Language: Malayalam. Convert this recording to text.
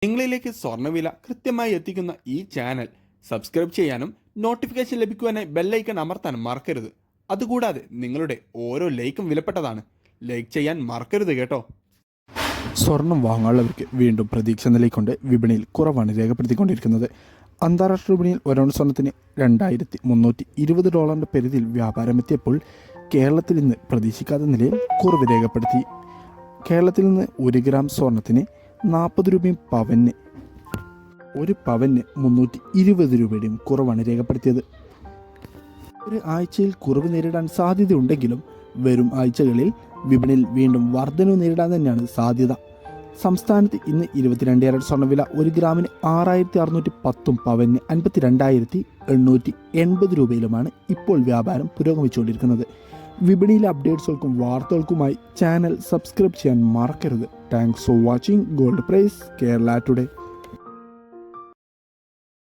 നിങ്ങളിലേക്ക് സ്വർണ്ണവില കൃത്യമായി എത്തിക്കുന്ന ഈ ചാനൽ സബ്സ്ക്രൈബ് ചെയ്യാനും നോട്ടിഫിക്കേഷൻ ലഭിക്കുവാനായി ബെല്ലൈക്കൺ അമർത്താനും മറക്കരുത്. അതുകൂടാതെ നിങ്ങളുടെ ഓരോ ലൈക്കും വിലപ്പെട്ടതാണ്. ലൈക്ക് ചെയ്യാൻ മറക്കരുത് കേട്ടോ. സ്വർണം വാങ്ങാനുള്ളവർക്ക് വീണ്ടും പ്രതീക്ഷ നിലയ്ക്കൊണ്ട് വിപണിയിൽ കുറവാണ് രേഖപ്പെടുത്തിക്കൊണ്ടിരിക്കുന്നത്. അന്താരാഷ്ട്ര വിപണിയിൽ ഒരൗൺസ് സ്വർണത്തിന് $2,320 പരിധിയിൽ വ്യാപാരമെത്തിയപ്പോൾ കേരളത്തിൽ ഇന്ന് പ്രതീക്ഷിക്കാത്ത നിലയിൽ കുറവ് രേഖപ്പെടുത്തി. കേരളത്തിൽ നിന്ന് 1 ഗ്രാം സ്വർണത്തിന് 40 രൂപയും ഒരു പവന് 320 രൂപയുടെയും കുറവാണ് രേഖപ്പെടുത്തിയത്. ഒരു ആഴ്ചയിൽ കുറവ് നേരിടാൻ സാധ്യതയുണ്ടെങ്കിലും വരും ആഴ്ചകളിൽ വിപണിയിൽ വീണ്ടും വർധനവ് നേരിടാൻ തന്നെയാണ് സാധ്യത. സംസ്ഥാനത്ത് ഇന്ന് 22 ക്യാരറ്റ് സ്വർണ്ണവില 1 ഗ്രാമിന് 6,610 പവന് 52,880 രൂപയിലുമാണ് ഇപ്പോൾ വ്യാപാരം പുരോഗമിച്ചുകൊണ്ടിരിക്കുന്നത്. വിപണിയിലെ അപ്ഡേറ്റ്സുകൾക്കും വാർത്തകൾക്കുമായി ചാനൽ സബ്സ്ക്രൈബ് ചെയ്യാൻ മറക്കരുത്. Thanks for watching. Gold price Kerala today.